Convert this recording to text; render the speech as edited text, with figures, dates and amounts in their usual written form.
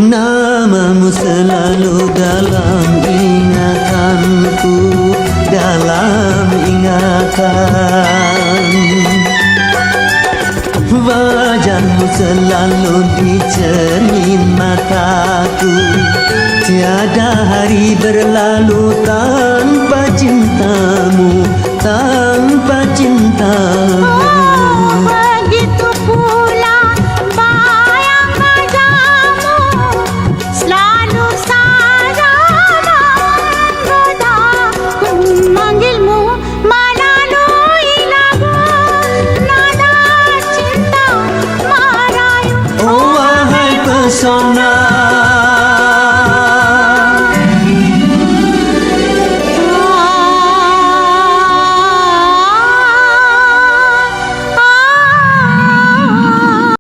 Namamu selalu dalam ingatanku, dalam ingatan. Wajahmu selalu di cermin mataku. Tiada hari berlalu tanpa cintamu, tanpa cintamu. Begitu pula bayang wajahmu, selalu saja menggoda. Ku memanggilmu melalui lagu, nada cinta merayu. Oh wahai pesona